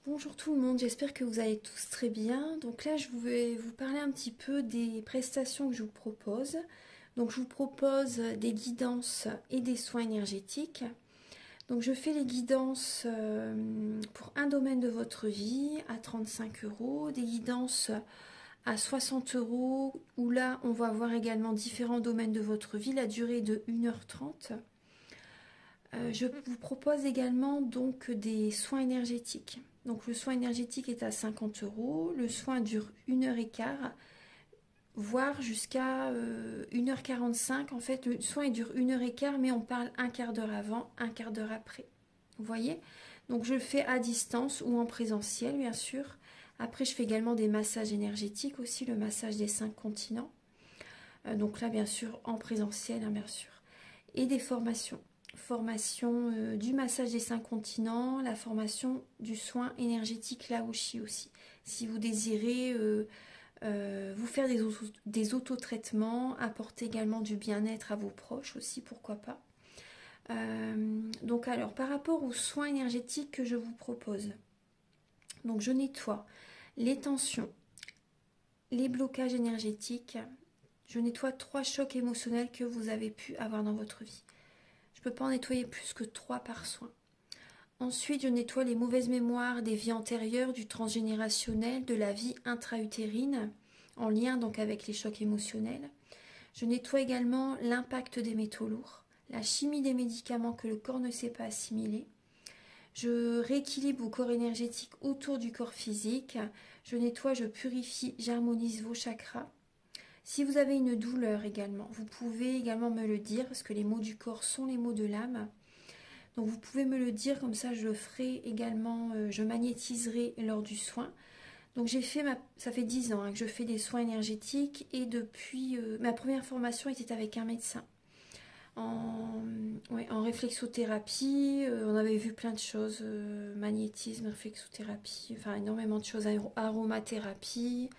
Bonjour tout le monde, j'espère que vous allez tous très bien. Donc là, je vais vous parler un petit peu des prestations que je vous propose. Donc je vous propose des guidances et des soins énergétiques. Donc je fais les guidances pour un domaine de votre vie à 35 euros, des guidances à 60 euros, où là on va voir également différents domaines de votre vie, la durée est de 1h30. Je vous propose également donc des soins énergétiques. Donc le soin énergétique est à 50 euros, le soin dure 1h15, voire jusqu'à 1h45. En fait, le soin il dure 1h15, mais on parle un quart d'heure avant, un quart d'heure après. Vous voyez? Donc je le fais à distance ou en présentiel, bien sûr. Après, je fais également des massages énergétiques aussi, le massage des 5 continents. Donc là, bien sûr, en présentiel, hein, bien sûr. Et des formations. Formation du massage des 5 continents, la formation du soin énergétique Laoshi aussi. Si vous désirez vous faire des autotraitements, apporter également du bien-être à vos proches aussi, pourquoi pas. Donc alors, par rapport aux soins énergétiques que je vous propose, donc je nettoie les tensions, les blocages énergétiques, je nettoie 3 chocs émotionnels que vous avez pu avoir dans votre vie. Je ne peux pas en nettoyer plus que 3 par soin. Ensuite, je nettoie les mauvaises mémoires des vies antérieures, du transgénérationnel, de la vie intra-utérine, en lien donc avec les chocs émotionnels. Je nettoie également l'impact des métaux lourds, la chimie des médicaments que le corps ne sait pas assimiler. Je rééquilibre vos corps énergétiques autour du corps physique. Je nettoie, je purifie, j'harmonise vos chakras. Si vous avez une douleur également, vous pouvez également me le dire, parce que les mots du corps sont les mots de l'âme. Donc vous pouvez me le dire, comme ça je le ferai également, je magnétiserai lors du soin. Donc ça fait 10 ans que je fais des soins énergétiques et depuis ma première formation était avec un médecin. En réflexothérapie, on avait vu plein de choses, magnétisme, réflexothérapie, enfin énormément de choses, aromathérapie,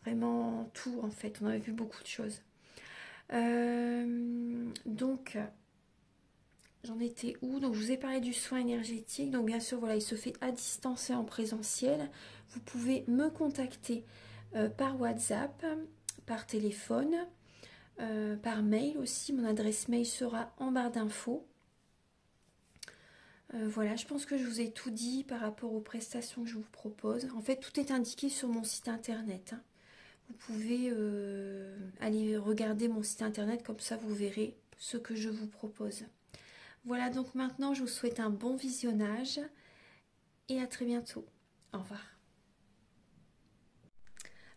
vraiment tout en fait, on avait vu beaucoup de choses. Donc j'en étais où? Donc je vous ai parlé du soin énergétique, donc bien sûr voilà, il se fait à distance et en présentiel. Vous pouvez me contacter par WhatsApp, par téléphone, par mail aussi, mon adresse mail sera en barre d'infos. Voilà, je pense que je vous ai tout dit par rapport aux prestations que je vous propose. En fait, tout est indiqué sur mon site internet, hein. Vous pouvez aller regarder mon site internet, comme ça vous verrez ce que je vous propose. Voilà, donc maintenant je vous souhaite un bon visionnage et à très bientôt. Au revoir.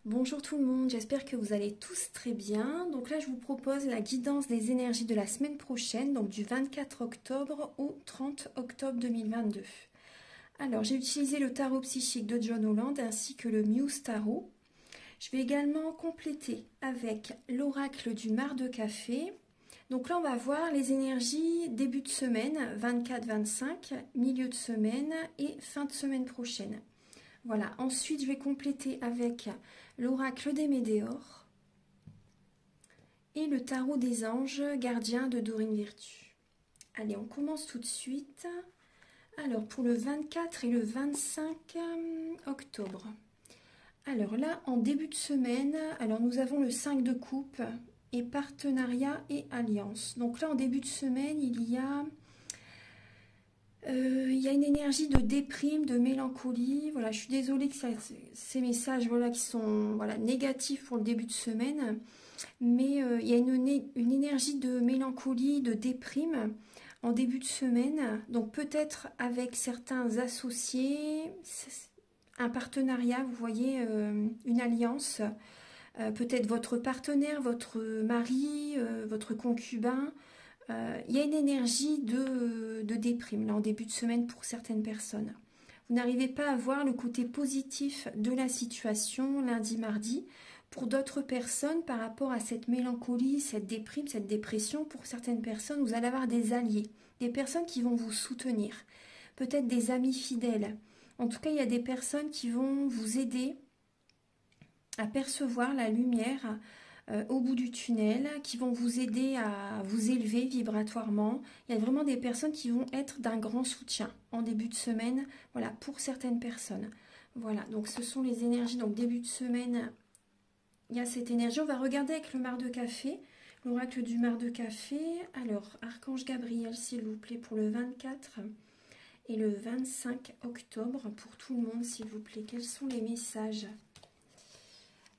Bonjour tout le monde, j'espère que vous allez tous très bien. Donc là je vous propose la guidance des énergies de la semaine prochaine, donc du 24 octobre au 30 octobre 2022. Alors j'ai utilisé le tarot psychique de John Holland ainsi que le Muse Tarot. Je vais également compléter avec l'oracle du mar de café. Donc là, on va voir les énergies début de semaine, 24-25, milieu de semaine et fin de semaine prochaine. Voilà, ensuite je vais compléter avec l'oracle des Médéors et le tarot des anges gardiens de Dorine Virtue. Allez, on commence tout de suite. Alors, pour le 24 et le 25 octobre. Alors là, en début de semaine, alors nous avons le 5 de coupe et partenariat et alliance. Donc là, en début de semaine, il y a une énergie de déprime, de mélancolie. Voilà, je suis désolée que ces messages voilà, qui sont voilà, négatifs pour le début de semaine. Mais il y a une énergie de mélancolie, de déprime en début de semaine. Donc peut-être avec certains associés, un partenariat, vous voyez, une alliance. Peut-être votre partenaire, votre mari, votre concubin. Il y a une énergie de déprime là en début de semaine pour certaines personnes. Vous n'arrivez pas à voir le côté positif de la situation lundi, mardi. Pour d'autres personnes, par rapport à cette mélancolie, cette déprime, cette dépression, pour certaines personnes, vous allez avoir des alliés, des personnes qui vont vous soutenir, peut-être des amis fidèles. En tout cas, il y a des personnes qui vont vous aider à percevoir la lumière au bout du tunnel, qui vont vous aider à vous élever vibratoirement. Il y a vraiment des personnes qui vont être d'un grand soutien en début de semaine, voilà, pour certaines personnes. Voilà, donc ce sont les énergies. Donc début de semaine, il y a cette énergie. On va regarder avec le mar de café, l'oracle du mar de café. Alors, Archange Gabriel, s'il vous plaît, pour le 24 et le 25 octobre, pour tout le monde, s'il vous plaît. Quels sont les messages?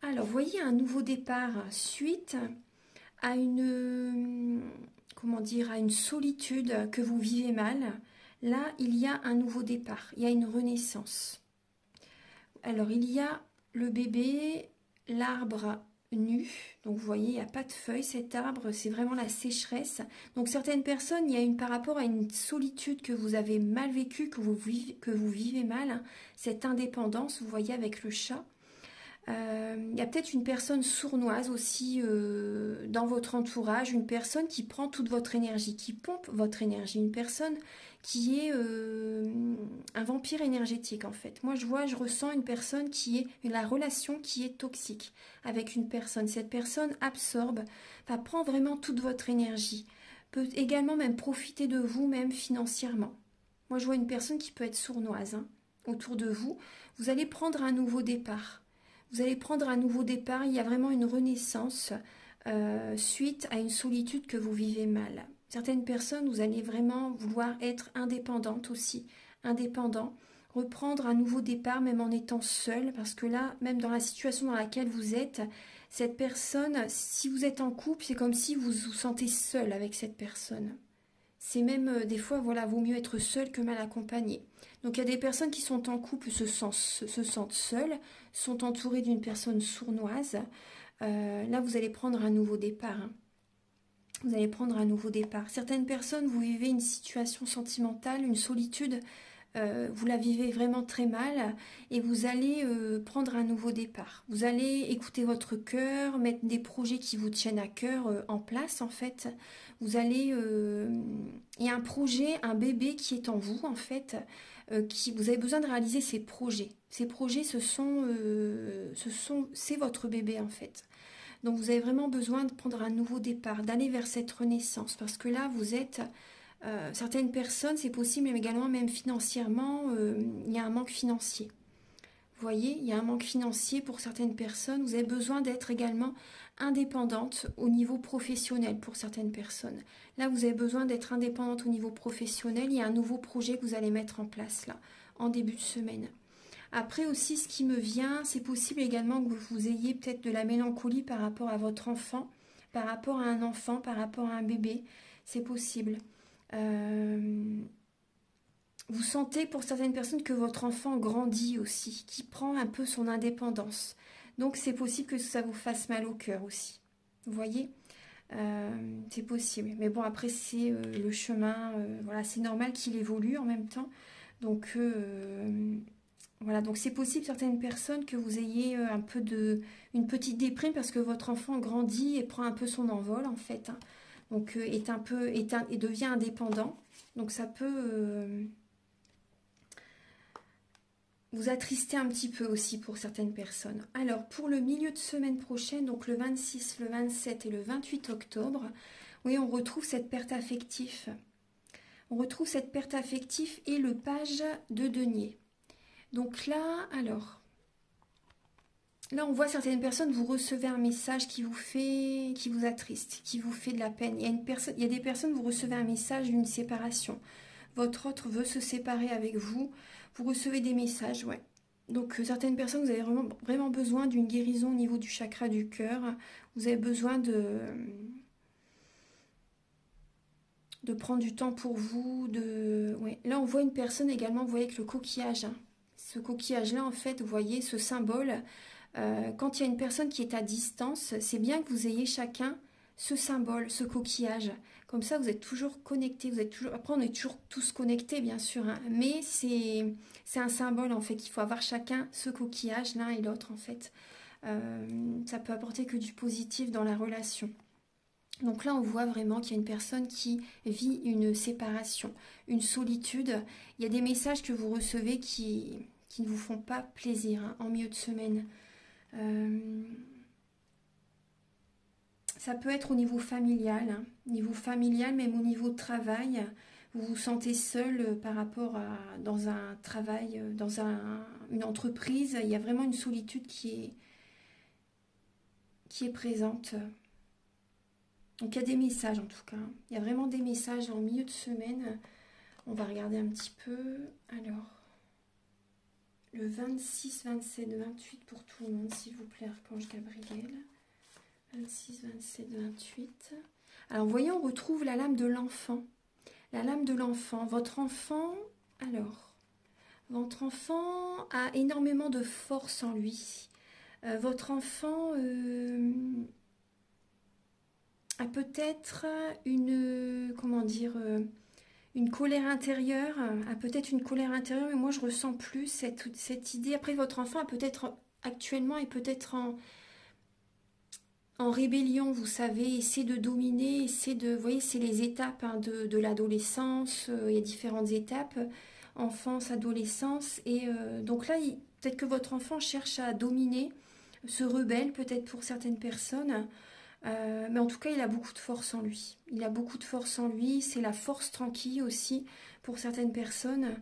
Alors, voyez un nouveau départ suite à une, comment dire, à une solitude que vous vivez mal. Là, il y a un nouveau départ, il y a une renaissance. Alors, il y a le bébé, l'arbre nu. Donc, vous voyez, il n'y a pas de feuilles, cet arbre, c'est vraiment la sécheresse. Donc, certaines personnes, il y a une par rapport à une solitude que vous avez mal vécue, que vous vivez mal, hein, cette indépendance, vous voyez, avec le chat. Il y a peut-être une personne sournoise aussi dans votre entourage, une personne qui prend toute votre énergie, qui pompe votre énergie, une personne qui est un vampire énergétique en fait. Moi je ressens une personne qui est, la relation qui est toxique avec une personne. Cette personne absorbe, enfin, prend vraiment toute votre énergie, peut également même profiter de vous même financièrement. Moi je vois une personne qui peut être sournoise hein, autour de vous. Vous allez prendre un nouveau départ. Vous allez prendre un nouveau départ, il y a vraiment une renaissance suite à une solitude que vous vivez mal. Certaines personnes, vous allez vraiment vouloir être indépendante aussi, indépendant, reprendre un nouveau départ même en étant seul, parce que là, même dans la situation dans laquelle vous êtes, cette personne, si vous êtes en couple, c'est comme si vous vous sentez seul avec cette personne. C'est même des fois, voilà, vaut mieux être seul que mal accompagné. Donc il y a des personnes qui sont en couple, se sentent seules, sont entourées d'une personne sournoise. Là, vous allez prendre un nouveau départ. Hein. Vous allez prendre un nouveau départ. Certaines personnes, vous vivez une situation sentimentale, une solitude, vous la vivez vraiment très mal et vous allez prendre un nouveau départ. Vous allez écouter votre cœur, mettre des projets qui vous tiennent à cœur en place en fait. Vous allez... il y a un projet, un bébé qui est en vous en fait. Vous avez besoin de réaliser ces projets. Ces projets, c'est votre bébé en fait. Donc vous avez vraiment besoin de prendre un nouveau départ, d'aller vers cette renaissance parce que là vous êtes... certaines personnes, c'est possible, mais également même financièrement, il y a un manque financier. Vous voyez, il y a un manque financier pour certaines personnes. Vous avez besoin d'être également indépendante au niveau professionnel pour certaines personnes. Là, vous avez besoin d'être indépendante au niveau professionnel. Il y a un nouveau projet que vous allez mettre en place là, en début de semaine. Après aussi, ce qui me vient, c'est possible également que vous ayez peut-être de la mélancolie par rapport à votre enfant, par rapport à un enfant, par rapport à un bébé. C'est possible. Vous sentez pour certaines personnes que votre enfant grandit aussi, qui prend un peu son indépendance. Donc c'est possible que ça vous fasse mal au cœur aussi. Vous voyez, c'est possible. Mais bon, après c'est le chemin, voilà, c'est normal qu'il évolue en même temps. Donc voilà, donc c'est possible certaines personnes que vous ayez un peu une petite déprime parce que votre enfant grandit et prend un peu son envol en fait. Hein. Donc et devient indépendant. Donc ça peut vous attrister un petit peu aussi pour certaines personnes. Alors pour le milieu de semaine prochaine, donc le 26, le 27 et le 28 octobre, oui, on retrouve cette perte affective. On retrouve cette perte affective et le page de denier. Donc là, alors, là on voit certaines personnes, vous recevez un message qui vous attriste, qui vous fait de la peine. Il y a des personnes, vous recevez un message d'une séparation. Votre autre veut se séparer avec vous. Vous recevez des messages, ouais. Donc certaines personnes, vous avez vraiment besoin d'une guérison au niveau du chakra du cœur. Vous avez besoin de prendre du temps pour vous. Ouais. Là, on voit une personne également, vous voyez, avec le coquillage. Hein. Ce coquillage-là, en fait, vous voyez, ce symbole. Quand il y a une personne qui est à distance, c'est bien que vous ayez chacun ce symbole, ce coquillage. Comme ça, vous êtes toujours connectés. Après, on est toujours tous connectés, bien sûr. Hein, mais c'est un symbole, en fait, qu'il faut avoir chacun ce coquillage, l'un et l'autre, en fait. Ça peut apporter que du positif dans la relation. Donc là, on voit vraiment qu'il y a une personne qui vit une séparation, une solitude. Il y a des messages que vous recevez qui ne vous font pas plaisir hein, en milieu de semaine. Ça peut être au niveau familial, hein. Niveau familial, même au niveau de travail. Vous vous sentez seul par rapport à dans un travail, dans une entreprise. Il y a vraiment une solitude qui est présente. Donc il y a des messages en tout cas. Il y a vraiment des messages en milieu de semaine. On va regarder un petit peu. Alors, le 26, 27, 28 pour tout le monde, s'il vous plaît, Archange Gabriel. 26, 27, 28. Alors, vous voyez, on retrouve la lame de l'enfant. La lame de l'enfant. Votre enfant a énormément de force en lui. Votre enfant a peut-être une colère intérieure, mais moi je ressens plus cette idée. Après, votre enfant a peut-être actuellement est peut-être en rébellion, vous savez, essaie de dominer, vous voyez, c'est les étapes hein, de l'adolescence, il y a différentes étapes, enfance, adolescence, et donc là, peut-être que votre enfant cherche à dominer, se rebelle peut-être pour certaines personnes, mais en tout cas, il a beaucoup de force en lui. Il a beaucoup de force en lui, c'est la force tranquille aussi pour certaines personnes.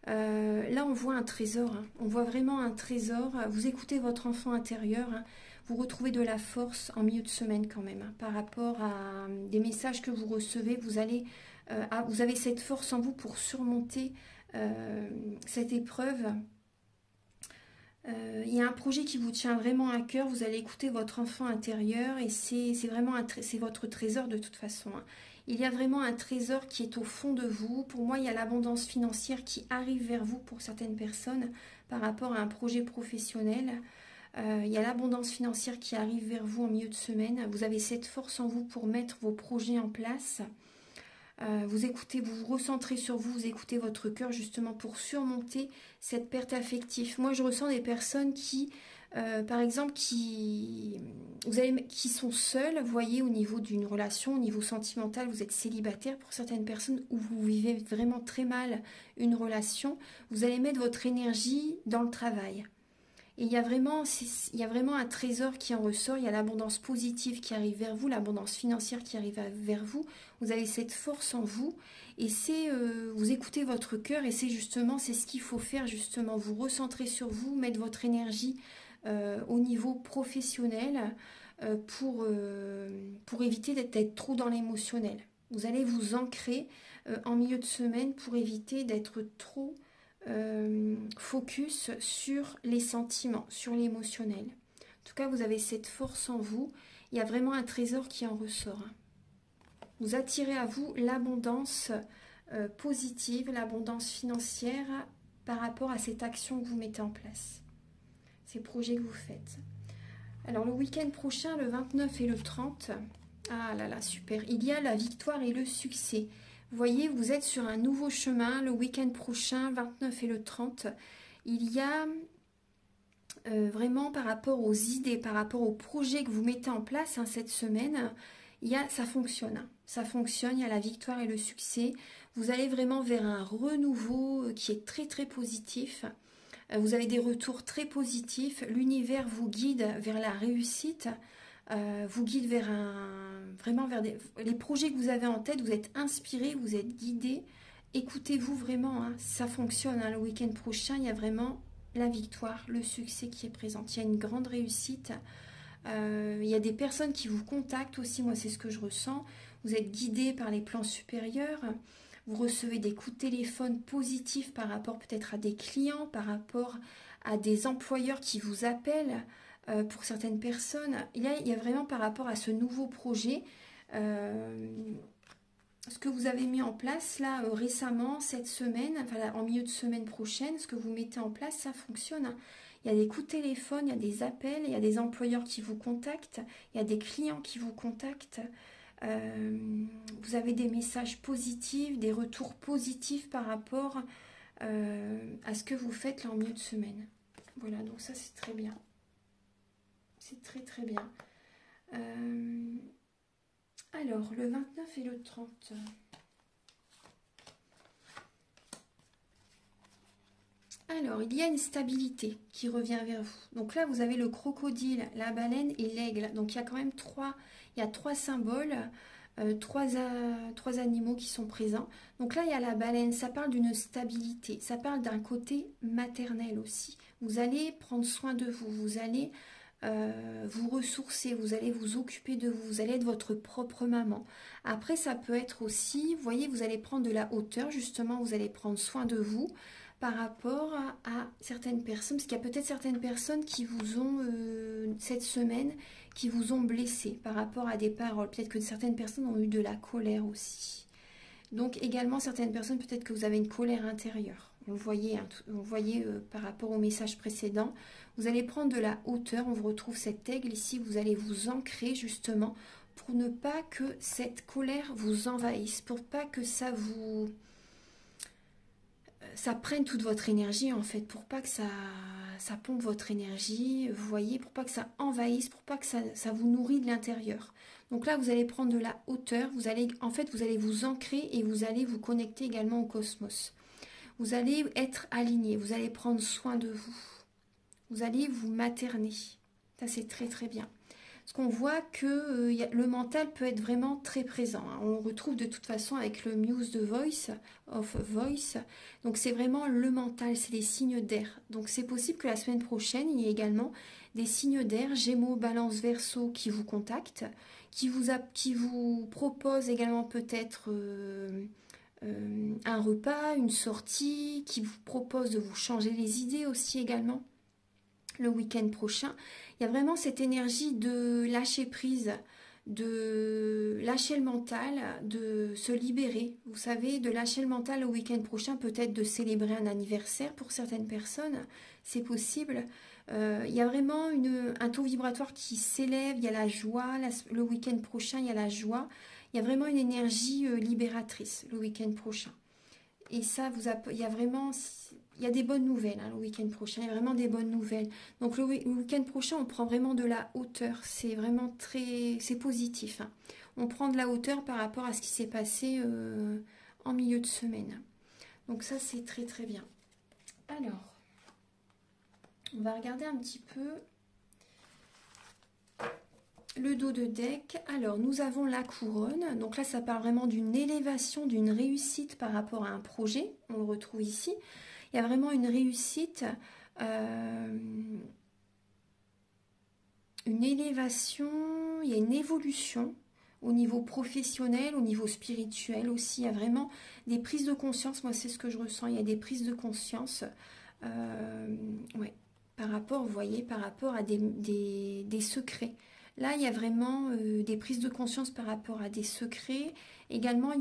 Là, on voit un trésor, hein. On voit vraiment un trésor. Vous écoutez votre enfant intérieur, hein. Vous retrouvez de la force en milieu de semaine quand même, hein. Par rapport à des messages que vous recevez, vous avez cette force en vous pour surmonter cette épreuve. Il y a un projet qui vous tient vraiment à cœur, vous allez écouter votre enfant intérieur et c'est vraiment c'est votre trésor de toute façon, hein. Il y a vraiment un trésor qui est au fond de vous. Pour moi, il y a l'abondance financière qui arrive vers vous pour certaines personnes par rapport à un projet professionnel. Il y a l'abondance financière qui arrive vers vous en milieu de semaine. Vous avez cette force en vous pour mettre vos projets en place. Vous écoutez, vous vous recentrez sur vous, vous écoutez votre cœur justement pour surmonter cette perte affective. Moi, je ressens des personnes qui, par exemple, qui sont seules, vous voyez, au niveau d'une relation, au niveau sentimental, vous êtes célibataire pour certaines personnes où vous vivez vraiment très mal une relation. Vous allez mettre votre énergie dans le travail. Et il y a vraiment un trésor qui en ressort, il y a l'abondance positive qui arrive vers vous, l'abondance financière qui arrive vers vous. Vous avez cette force en vous et vous écoutez votre cœur et c'est ce qu'il faut faire justement, vous recentrer sur vous, mettre votre énergie au niveau professionnel pour éviter d'être trop dans l'émotionnel. Vous allez vous ancrer en milieu de semaine pour éviter d'être trop focus sur les sentiments, sur l'émotionnel. En tout cas, vous avez cette force en vous. Il y a vraiment un trésor qui en ressort. Vous attirez à vous l'abondance positive, l'abondance financière par rapport à cette action que vous mettez en place, ces projets que vous faites. Alors le week-end prochain, le 29 et le 30, ah là là, super, il y a la victoire et le succès. Vous voyez, vous êtes sur un nouveau chemin le week-end prochain, 29 et le 30. Il y a vraiment par rapport aux idées, par rapport aux projets que vous mettez en place hein, cette semaine, ça fonctionne. Ça fonctionne, il y a la victoire et le succès. Vous allez vraiment vers un renouveau qui est très très positif. Vous avez des retours très positifs. L'univers vous guide vers la réussite. Vous guide vraiment vers les projets que vous avez en tête, vous êtes inspiré, vous êtes guidé. Écoutez-vous vraiment, hein, ça fonctionne. Hein, le week-end prochain, il y a vraiment la victoire, le succès qui est présent. Il y a une grande réussite. Il y a des personnes qui vous contactent aussi, moi c'est ce que je ressens. Vous êtes guidé par les plans supérieurs. Vous recevez des coups de téléphone positifs par rapport peut-être à des clients, par rapport à des employeurs qui vous appellent. Pour certaines personnes, il y a vraiment par rapport à ce nouveau projet, ce que vous avez mis en place là récemment, cette semaine, enfin en milieu de semaine prochaine, ce que vous mettez en place, ça fonctionne. Il y a des coups de téléphone, il y a des appels, il y a des employeurs qui vous contactent, il y a des clients qui vous contactent. Vous avez des messages positifs, des retours positifs par rapport à ce que vous faites là en milieu de semaine. Voilà, donc ça c'est très bien. C'est très très bien. Alors, le 29 et le 30. Alors, il y a une stabilité qui revient vers vous. Donc là, vous avez le crocodile, la baleine et l'aigle. Donc il y a quand même il y a trois symboles, trois animaux qui sont présents. Donc là, il y a la baleine, ça parle d'une stabilité, ça parle d'un côté maternel aussi. Vous allez prendre soin de vous, vous allez vous ressourcer, vous allez vous occuper de vous, vous allez être votre propre maman. Après, ça peut être aussi, vous voyez, vous allez prendre de la hauteur, justement, vous allez prendre soin de vous par rapport à certaines personnes, parce qu'il y a peut-être certaines personnes qui vous ont, cette semaine, qui vous ont blessé par rapport à des paroles. Peut-être que certaines personnes ont eu de la colère aussi. Donc également, certaines personnes, peut-être que vous avez une colère intérieure. Vous voyez par rapport au message précédent. Vous allez prendre de la hauteur, on vous retrouve cet aigle ici, vous allez vous ancrer justement pour ne pas que cette colère vous envahisse, pour pas que ça prenne toute votre énergie en fait, pour pas que ça pompe votre énergie, vous voyez, pour pas que ça envahisse, pour pas que ça vous nourrit de l'intérieur. Donc là, vous allez prendre de la hauteur, vous allez vous ancrer et vous allez vous connecter également au cosmos. Vous allez être aligné, vous allez prendre soin de vous. Vous allez vous materner. Ça, c'est très très bien. Parce qu'on voit que le mental peut être vraiment très présent. Hein. On le retrouve de toute façon avec le Muse de Voice, of Voice. Donc c'est vraiment le mental, c'est les signes d'air. Donc c'est possible que la semaine prochaine, il y ait également des signes d'air, Gémeaux, Balance, Verseau qui vous contactent, qui vous proposent également peut-être un repas, une sortie, qui vous proposent de vous changer les idées aussi également le week-end prochain. Il y a vraiment cette énergie de lâcher prise, de lâcher le mental, de se libérer. Vous savez, de lâcher le mental le week-end prochain, peut-être de célébrer un anniversaire pour certaines personnes, c'est possible. Il y a vraiment un taux vibratoire qui s'élève, il y a la joie, le week-end prochain, il y a la joie. Il y a vraiment une énergie libératrice le week-end prochain. Et ça, il y a vraiment... Il y a des bonnes nouvelles hein, le week-end prochain, il y a vraiment des bonnes nouvelles. Donc le week-end prochain, on prend vraiment de la hauteur. C'est vraiment c'est positif. Hein. On prend de la hauteur par rapport à ce qui s'est passé en milieu de semaine. Donc ça, c'est très très bien. Alors, on va regarder un petit peu le dos de deck. Alors, nous avons la couronne. Donc là, ça parle vraiment d'une élévation, d'une réussite par rapport à un projet. On le retrouve ici. Il y a vraiment une réussite, une élévation, il y a une évolution au niveau professionnel, au niveau spirituel aussi. Il y a vraiment des prises de conscience. Moi, c'est ce que je ressens. Il y a des prises de conscience. Ouais, par rapport, vous voyez, par rapport à des secrets. Là, il y a vraiment des prises de conscience par rapport à des secrets. Également,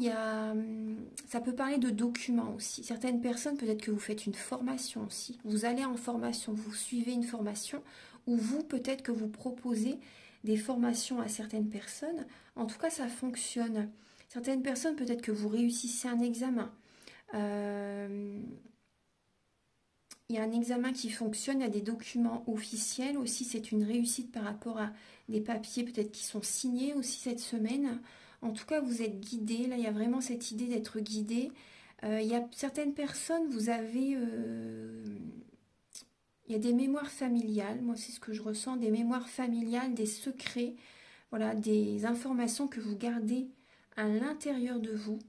ça peut parler de documents aussi. Certaines personnes, peut-être que vous faites une formation aussi. Vous allez en formation, vous suivez une formation, ou vous, peut-être que vous proposez des formations à certaines personnes. En tout cas, ça fonctionne. Certaines personnes, peut-être que vous réussissez un examen. Il y a un examen qui fonctionne, il y a des documents officiels aussi, c'est une réussite par rapport à des papiers peut-être qui sont signés aussi cette semaine. En tout cas, vous êtes guidé, là il y a vraiment cette idée d'être guidé. Il y a certaines personnes, il y a des mémoires familiales, moi c'est ce que je ressens, des mémoires familiales, des secrets, voilà, des informations que vous gardez à l'intérieur de vous.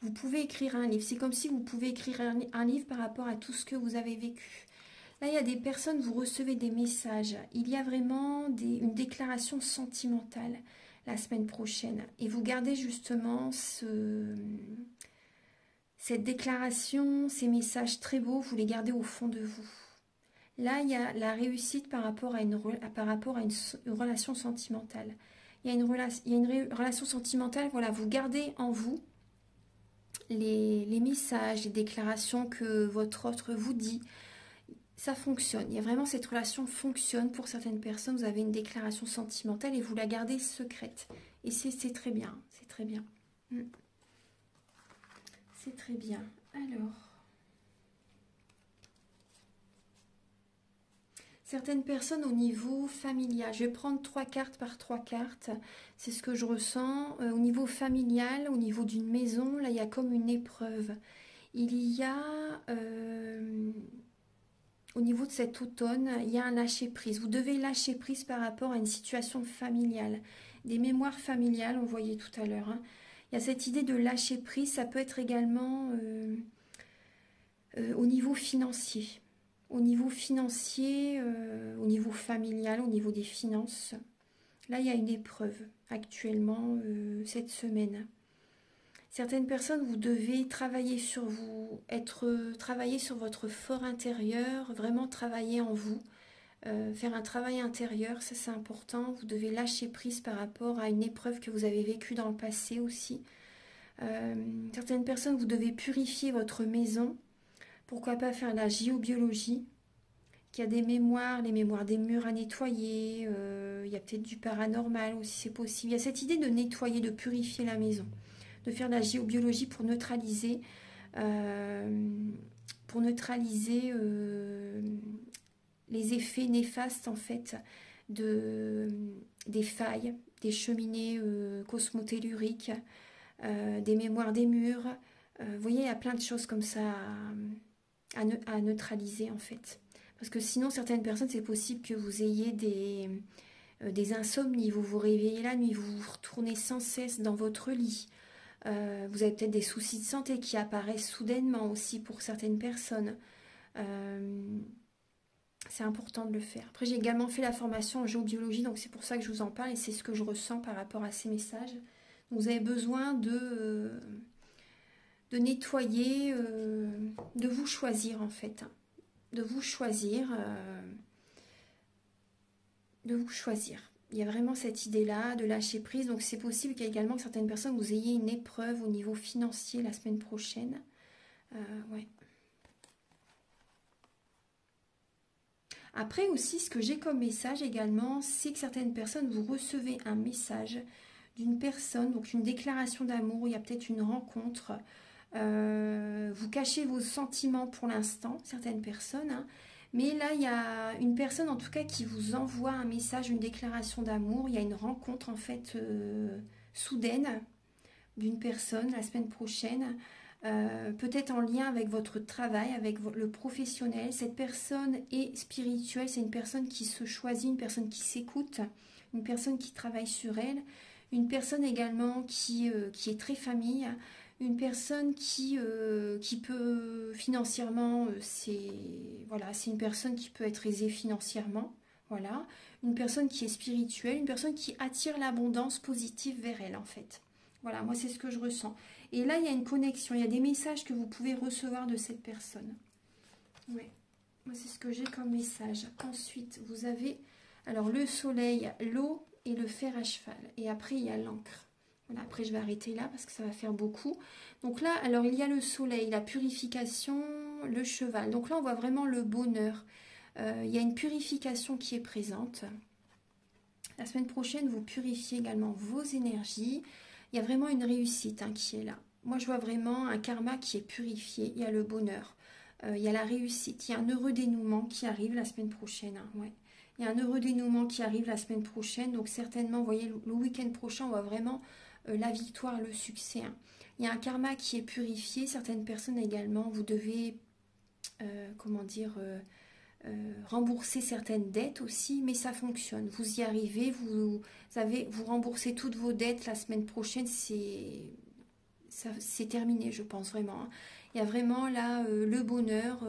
Vous pouvez écrire un livre. C'est comme si vous pouvez écrire un livre par rapport à tout ce que vous avez vécu. Là, il y a des personnes, vous recevez des messages. Il y a vraiment une déclaration sentimentale la semaine prochaine. Et vous gardez justement cette déclaration, ces messages très beaux, vous les gardez au fond de vous. Là, il y a la réussite par rapport à une relation sentimentale. Il y a une relation sentimentale, voilà, vous gardez en vous les messages, les déclarations que votre autre vous dit, ça fonctionne. Il y a vraiment cette relation fonctionne pour certaines personnes. Vous avez une déclaration sentimentale et vous la gardez secrète. Et c'est très bien, c'est très bien. C'est très bien. Alors, certaines personnes au niveau familial, je vais prendre 3 cartes par 3 cartes, c'est ce que je ressens. Au niveau familial, au niveau d'une maison, là il y a comme une épreuve. Il y a au niveau de cet automne, il y a un lâcher-prise. Vous devez lâcher prise par rapport à une situation familiale. Des mémoires familiales, on voyait tout à l'heure. Hein. Il y a cette idée de lâcher prise, ça peut être également au niveau financier. Au niveau financier, au niveau familial, au niveau des finances. Là, il y a une épreuve actuellement cette semaine. Certaines personnes, vous devez travailler sur vous, travailler sur votre fort intérieur, vraiment travailler en vous, faire un travail intérieur, ça c'est important. Vous devez lâcher prise par rapport à une épreuve que vous avez vécue dans le passé aussi. Certaines personnes, vous devez purifier votre maison. Pourquoi pas faire la géobiologie, qu'il y a des mémoires, les mémoires des murs à nettoyer, il y a peut-être du paranormal aussi, c'est possible. Il y a cette idée de nettoyer, de purifier la maison, de faire de la géobiologie pour neutraliser, les effets néfastes en fait des failles, des cheminées cosmotelluriques, des mémoires des murs. Vous voyez, il y a plein de choses comme ça à neutraliser en fait. Parce que sinon, certaines personnes, c'est possible que vous ayez des insomnies, vous vous réveillez la nuit, vous vous retournez sans cesse dans votre lit. Vous avez peut-être des soucis de santé qui apparaissent soudainement aussi pour certaines personnes. C'est important de le faire. Après, j'ai également fait la formation en géobiologie, donc c'est pour ça que je vous en parle et c'est ce que je ressens par rapport à ces messages. Donc, vous avez besoin de nettoyer, de vous choisir en fait. De vous choisir. Il y a vraiment cette idée-là de lâcher prise. Donc c'est possible qu'également que certaines personnes, vous ayez une épreuve au niveau financier la semaine prochaine. Ouais. Après aussi, ce que j'ai comme message également, c'est que certaines personnes, vous recevez un message d'une personne, donc une déclaration d'amour, il y a peut-être une rencontre. Vous cachez vos sentiments pour l'instant, certaines personnes. Hein. Mais là, il y a une personne en tout cas qui vous envoie un message, une déclaration d'amour. Il y a une rencontre en fait soudaine d'une personne la semaine prochaine. Peut-être en lien avec votre travail, avec le professionnel. Cette personne est spirituelle, c'est une personne qui se choisit, une personne qui s'écoute, une personne qui travaille sur elle, une personne également qui est très famille, une personne qui peut financièrement, c'est une personne qui peut être aisée financièrement, voilà, une personne qui est spirituelle, une personne qui attire l'abondance positive vers elle en fait. Voilà, moi c'est ce que je ressens. Et là, il y a une connexion, il y a des messages que vous pouvez recevoir de cette personne. Oui, moi c'est ce que j'ai comme message. Ensuite, vous avez alors le soleil, l'eau et le fer à cheval. Et après, il y a l'encre. Voilà, après, je vais arrêter là parce que ça va faire beaucoup. Donc là, alors il y a le soleil, la purification, le cheval. Donc là, on voit vraiment le bonheur. Il y a une purification qui est présente. La semaine prochaine, vous purifiez également vos énergies. Il y a vraiment une réussite qui est là. Moi, je vois vraiment un karma qui est purifié. Il y a le bonheur. Il y a la réussite. Il y a un heureux dénouement qui arrive la semaine prochaine. Ouais. Il y a un heureux dénouement qui arrive la semaine prochaine. Donc, certainement, vous voyez, le week-end prochain, on voit vraiment la victoire, le succès. Il y a un karma qui est purifié. Certaines personnes également, vous devez, rembourser certaines dettes aussi, mais ça fonctionne. Vous y arrivez, vous remboursez toutes vos dettes la semaine prochaine, c'est terminé, je pense vraiment. Hein. Il y a vraiment là le bonheur,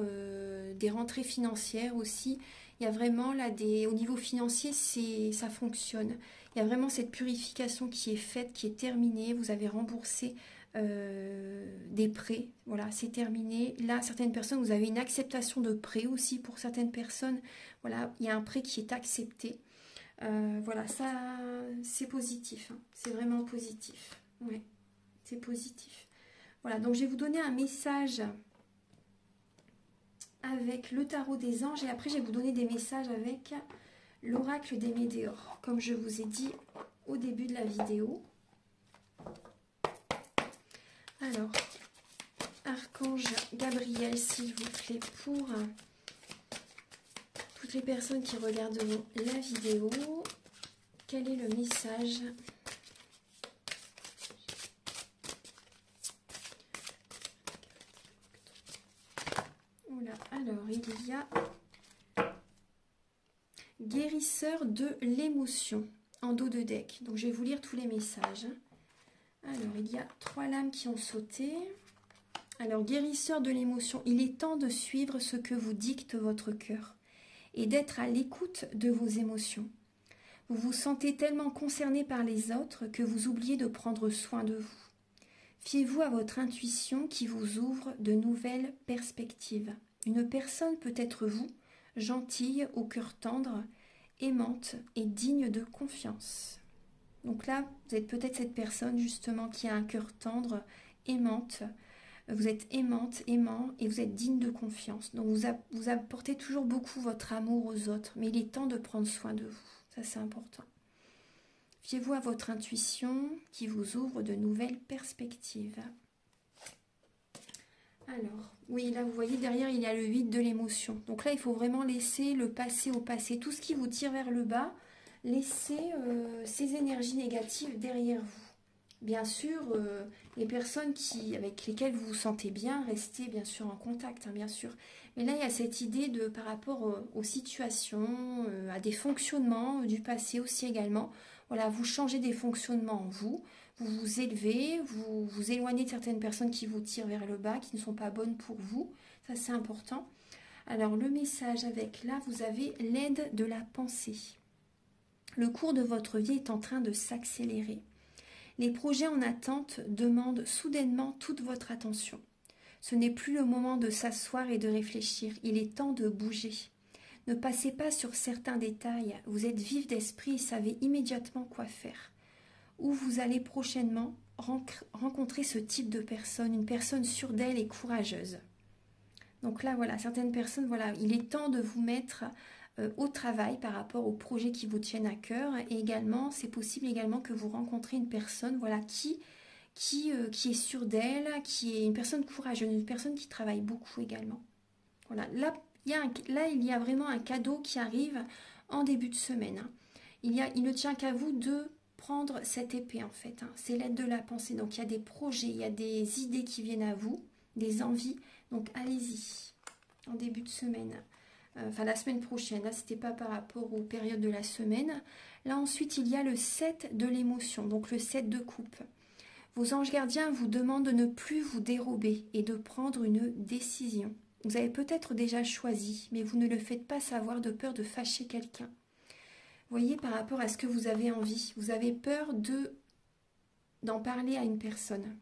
des rentrées financières aussi. Il y a vraiment là au niveau financier, ça fonctionne. Il y a vraiment cette purification qui est faite, qui est terminée. Vous avez remboursé des prêts, voilà, c'est terminé. Là, certaines personnes, vous avez une acceptation de prêt aussi pour certaines personnes. Voilà, il y a un prêt qui est accepté. Voilà, ça, c'est positif. Hein. C'est vraiment positif. Ouais, c'est positif. Voilà, donc je vais vous donner un message avec le tarot des anges et après je vais vous donner des messages avec l'oracle des météores, comme je vous ai dit au début de la vidéo. Alors, Archange Gabriel, s'il vous plaît, pour toutes les personnes qui regarderont la vidéo, quel est le message ? Oula, alors il y a guérisseur de l'émotion, en dos de deck. Donc je vais vous lire tous les messages. Alors, il y a 3 lames qui ont sauté. Alors, guérisseur de l'émotion, il est temps de suivre ce que vous dicte votre cœur et d'être à l'écoute de vos émotions. Vous vous sentez tellement concerné par les autres que vous oubliez de prendre soin de vous. Fiez-vous à votre intuition qui vous ouvre de nouvelles perspectives. Une personne peut être vous, gentille, au cœur tendre, aimante et digne de confiance. Donc là, vous êtes peut-être cette personne justement qui a un cœur tendre, aimante. Vous êtes aimante, aimant et vous êtes digne de confiance. Donc vous apportez toujours beaucoup votre amour aux autres, mais il est temps de prendre soin de vous. Ça, c'est important. Fiez-vous à votre intuition qui vous ouvre de nouvelles perspectives. Alors, oui, là, vous voyez, derrière, il y a le vide de l'émotion. Donc là, il faut vraiment laisser le passé au passé. Tout ce qui vous tire vers le bas, laissez ces énergies négatives derrière vous. Bien sûr, les personnes avec lesquelles vous vous sentez bien, restez bien sûr en contact, hein, bien sûr. Mais là, il y a cette idée de par rapport aux situations, à des fonctionnements du passé aussi également. Voilà, vous changez des fonctionnements en vous, vous vous élevez, vous vous éloignez de certaines personnes qui vous tirent vers le bas, qui ne sont pas bonnes pour vous. Ça, c'est important. Alors, le message avec là, vous avez l'aide de la pensée. Le cours de votre vie est en train de s'accélérer. Les projets en attente demandent soudainement toute votre attention. Ce n'est plus le moment de s'asseoir et de réfléchir, il est temps de bouger. Ne passez pas sur certains détails, vous êtes vif d'esprit et savez immédiatement quoi faire. Où vous allez prochainement rencontrer ce type de personne, une personne sûre d'elle et courageuse. Donc là, voilà, certaines personnes, voilà, il est temps de vous mettre au travail par rapport aux projets qui vous tiennent à cœur. Et également, c'est possible également que vous rencontrez une personne, voilà, qui est sûre d'elle, qui est une personne courageuse, une personne qui travaille beaucoup également. Voilà, là, il y a vraiment un cadeau qui arrive en début de semaine. Hein. Il ne tient qu'à vous de prendre cette épée, en fait. Hein. C'est l'aide de la pensée. Donc, il y a des projets, il y a des idées qui viennent à vous, des envies. Donc, allez-y, en début de semaine. Enfin, la semaine prochaine. Là, ce n'était pas par rapport aux périodes de la semaine. Là, ensuite, il y a le 7 de l'émotion, donc le 7 de coupe. Vos anges gardiens vous demandent de ne plus vous dérober et de prendre une décision. Vous avez peut-être déjà choisi, mais vous ne le faites pas savoir de peur de fâcher quelqu'un. Voyez, par rapport à ce que vous avez envie, vous avez peur d'en parler à une personne,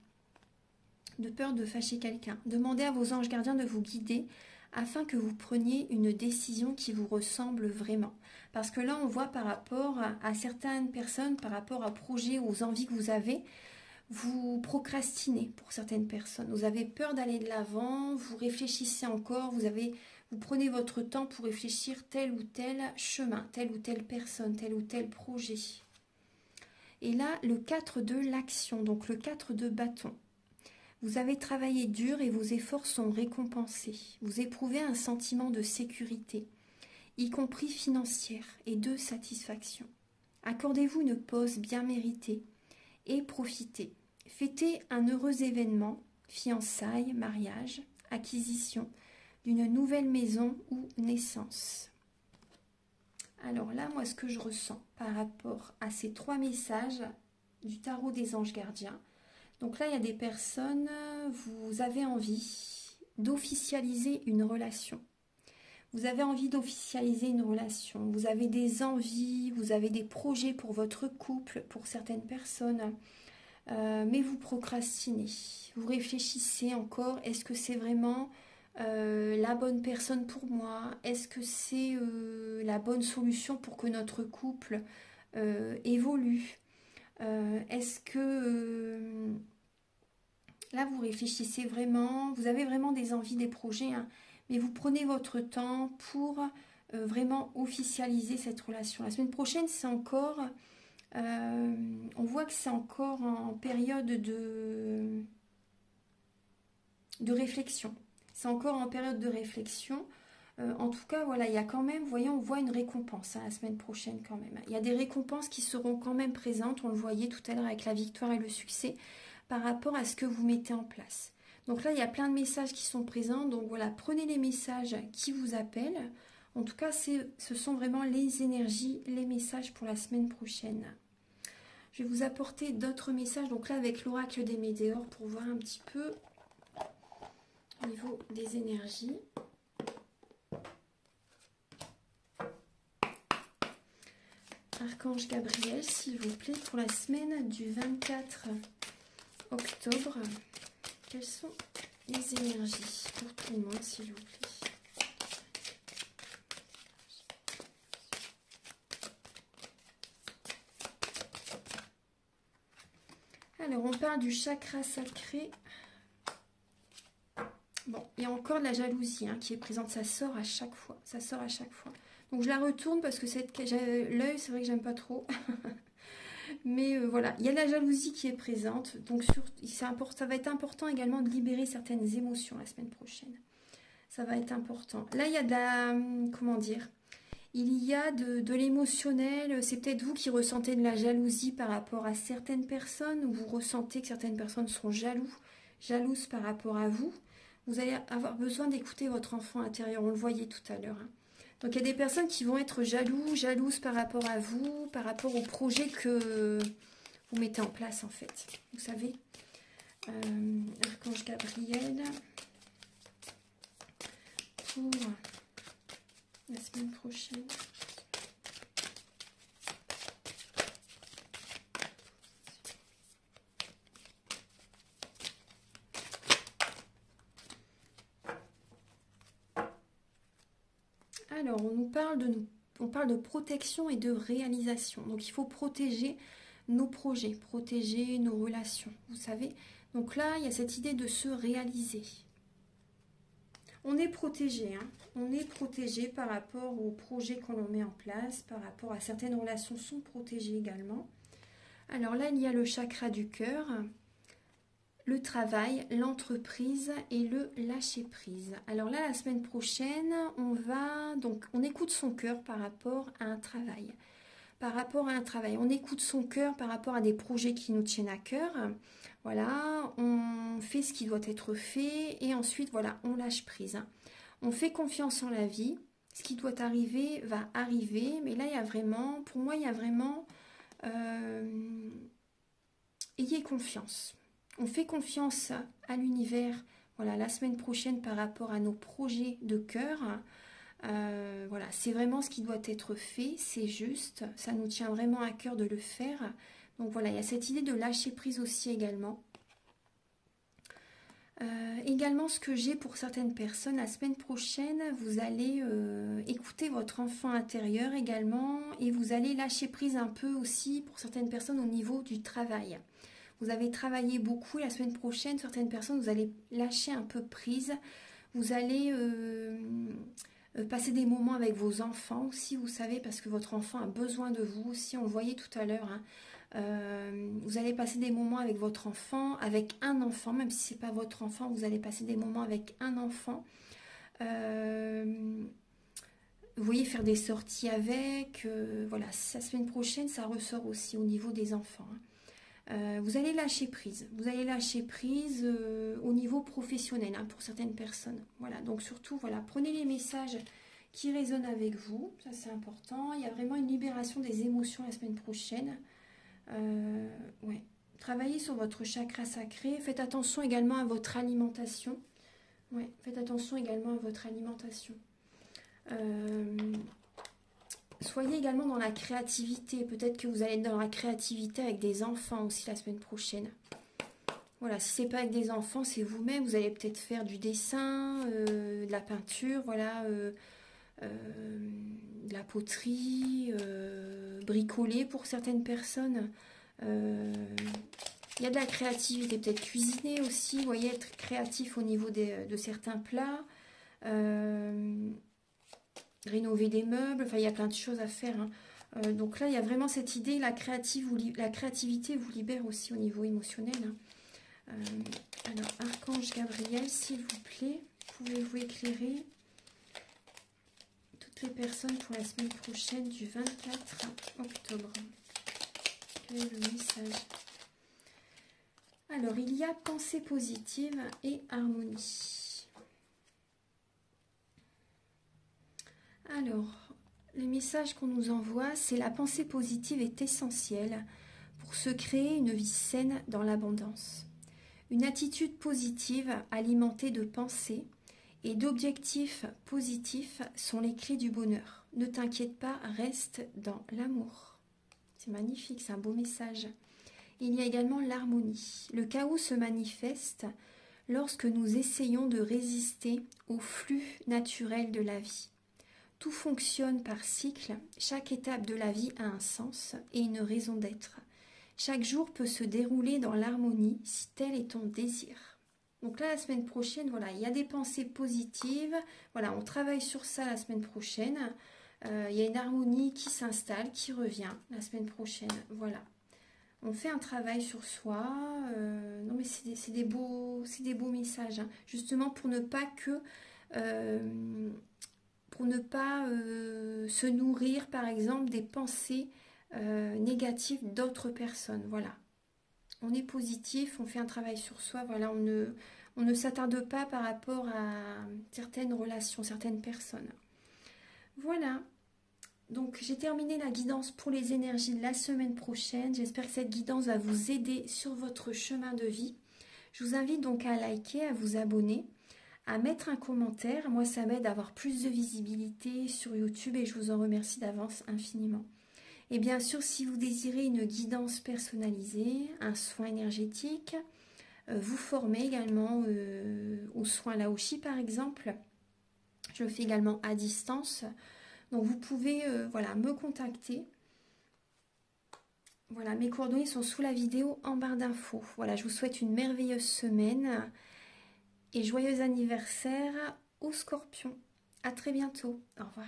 de peur de fâcher quelqu'un. Demandez à vos anges gardiens de vous guider afin que vous preniez une décision qui vous ressemble vraiment. Parce que là, on voit par rapport à certaines personnes, par rapport à projets, aux envies que vous avez, vous procrastinez pour certaines personnes. Vous avez peur d'aller de l'avant, vous réfléchissez encore, vous prenez votre temps pour réfléchir tel ou tel chemin, telle ou telle personne, tel ou tel projet. Et là, le 4 de l'action, donc le 4 de bâton. Vous avez travaillé dur et vos efforts sont récompensés. Vous éprouvez un sentiment de sécurité, y compris financière, et de satisfaction. Accordez-vous une pause bien méritée et profitez. Fêtez un heureux événement, fiançailles, mariage, acquisition d'une nouvelle maison ou naissance. Alors là, moi, ce que je ressens par rapport à ces 3 messages du tarot des anges gardiens, donc là, il y a des personnes, vous avez envie d'officialiser une relation. Vous avez envie d'officialiser une relation. Vous avez des envies, vous avez des projets pour votre couple, pour certaines personnes. Mais vous procrastinez. Vous réfléchissez encore. Est-ce que c'est vraiment la bonne personne pour moi? Est-ce que c'est la bonne solution pour que notre couple évolue? Est-ce que là vous réfléchissez vraiment, vous avez vraiment des envies, des projets, hein, mais vous prenez votre temps pour vraiment officialiser cette relation. La semaine prochaine, c'est encore, on voit que c'est encore en période de réflexion. C'est encore en période de réflexion. En tout cas, voilà, il y a quand même, vous voyez, on voit une récompense hein, la semaine prochaine quand même. Il y a des récompenses qui seront quand même présentes, on le voyait tout à l'heure avec la victoire et le succès, par rapport à ce que vous mettez en place. Donc là, il y a plein de messages qui sont présents, donc voilà, prenez les messages qui vous appellent. En tout cas, ce sont vraiment les énergies, les messages pour la semaine prochaine. Je vais vous apporter d'autres messages, donc là avec l'oracle des Météores, pour voir un petit peu au niveau des énergies. Archange Gabriel, s'il vous plaît, pour la semaine du 24 octobre. Quelles sont les énergies pour tout le monde, s'il vous plaît? Alors, on parle du chakra sacré. Bon, il y a encore de la jalousie qui est présente. Ça sort à chaque fois. Ça sort à chaque fois. Donc, je la retourne parce que l'œil, c'est vrai que j'aime pas trop. Mais voilà, il y a de la jalousie qui est présente. Donc, ça va être important également de libérer certaines émotions la semaine prochaine. Ça va être important. Là, il y a de la... Comment dire? Il y a de l'émotionnel. C'est peut-être vous qui ressentez de la jalousie par rapport à certaines personnes. Ou vous ressentez que certaines personnes sont jalouses par rapport à vous. Vous allez avoir besoin d'écouter votre enfant intérieur. On le voyait tout à l'heure. Donc, il y a des personnes qui vont être jalouses par rapport à vous, par rapport au projet que vous mettez en place, en fait. Vous savez, Archange Gabriel, pour la semaine prochaine. Alors, on parle de protection et de réalisation. Donc, il faut protéger nos projets, protéger nos relations, vous savez. Donc là, il y a cette idée de se réaliser. On est protégé, on est protégé par rapport aux projets qu'on met en place, par rapport à certaines relations sont protégées également. Alors là, il y a le chakra du cœur, le travail, l'entreprise et le lâcher-prise. Alors là, la semaine prochaine, on écoute son cœur par rapport à un travail. Par rapport à un travail, on écoute son cœur par rapport à des projets qui nous tiennent à cœur. Voilà, on fait ce qui doit être fait et ensuite, voilà, on lâche prise. On fait confiance en la vie. Ce qui doit arriver va arriver. Mais là, il y a vraiment, pour moi, il y a vraiment... ayez confiance. On fait confiance à l'univers, voilà, la semaine prochaine par rapport à nos projets de cœur. Voilà, c'est vraiment ce qui doit être fait, c'est juste, ça nous tient vraiment à cœur de le faire. Donc voilà, il y a cette idée de lâcher prise aussi également. Également, ce que j'ai pour certaines personnes, la semaine prochaine, vous allez écouter votre enfant intérieur également et vous allez lâcher prise un peu aussi pour certaines personnes au niveau du travail. Vous avez travaillé beaucoup, la semaine prochaine, certaines personnes, vous allez lâcher un peu prise. Vous allez passer des moments avec vos enfants aussi, vous savez, parce que votre enfant a besoin de vous aussi, on le voyait tout à l'heure. Vous allez passer des moments avec votre enfant, avec un enfant, même si ce n'est pas votre enfant, vous allez passer des moments avec un enfant. Vous voyez, faire des sorties avec, voilà, la semaine prochaine, ça ressort aussi au niveau des enfants. Vous allez lâcher prise. Vous allez lâcher prise au niveau professionnel pour certaines personnes. Voilà, donc surtout, voilà, prenez les messages qui résonnent avec vous. Ça, c'est important. Il y a vraiment une libération des émotions la semaine prochaine. Ouais. Travaillez sur votre chakra sacré. Faites attention également à votre alimentation. Ouais, faites attention également à votre alimentation. Soyez également dans la créativité. Peut-être que vous allez être dans la créativité avec des enfants aussi la semaine prochaine. Voilà, si ce n'est pas avec des enfants, c'est vous-même. Vous allez peut-être faire du dessin, de la peinture, voilà, de la poterie, bricoler pour certaines personnes. Il y a de la créativité, peut-être cuisiner aussi. Vous voyez, être créatif au niveau de certains plats. Rénover des meubles, enfin il y a plein de choses à faire. Donc là, il y a vraiment cette idée, la créativité vous libère aussi au niveau émotionnel. Alors, Archange Gabriel, s'il vous plaît, pouvez-vous éclairer toutes les personnes pour la semaine prochaine du 24 octobre? Quel est le message? Alors, il y a pensée positive et harmonie. Alors, le message qu'on nous envoie, c'est la pensée positive est essentielle pour se créer une vie saine dans l'abondance. Une attitude positive alimentée de pensées et d'objectifs positifs sont les clés du bonheur. Ne t'inquiète pas, reste dans l'amour. C'est magnifique, c'est un beau message. Il y a également l'harmonie. Le chaos se manifeste lorsque nous essayons de résister au flux naturel de la vie. Tout fonctionne par cycle, chaque étape de la vie a un sens et une raison d'être. Chaque jour peut se dérouler dans l'harmonie si tel est ton désir. Donc là, la semaine prochaine, voilà, il y a des pensées positives. Voilà, on travaille sur ça la semaine prochaine. Il y a une harmonie qui s'installe, qui revient la semaine prochaine. Voilà. On fait un travail sur soi. Non, mais c'est des beaux messages. Hein. Justement, pour ne pas que... se nourrir, par exemple, des pensées négatives d'autres personnes. Voilà. On est positif, on fait un travail sur soi. Voilà, on ne s'attarde pas par rapport à certaines relations, certaines personnes. Voilà. Donc, j'ai terminé la guidance pour les énergies de la semaine prochaine. J'espère que cette guidance va vous aider sur votre chemin de vie. Je vous invite donc à liker, à vous abonner, à mettre un commentaire. Moi, ça m'aide à avoir plus de visibilité sur YouTube et je vous en remercie d'avance infiniment. Et bien sûr, si vous désirez une guidance personnalisée, un soin énergétique, vous formez également aux soins Laoshi par exemple. Je le fais également à distance. Donc vous pouvez voilà, me contacter. Voilà, mes coordonnées sont sous la vidéo en barre d'infos. Voilà, je vous souhaite une merveilleuse semaine et joyeux anniversaire aux Scorpions. À très bientôt. Au revoir.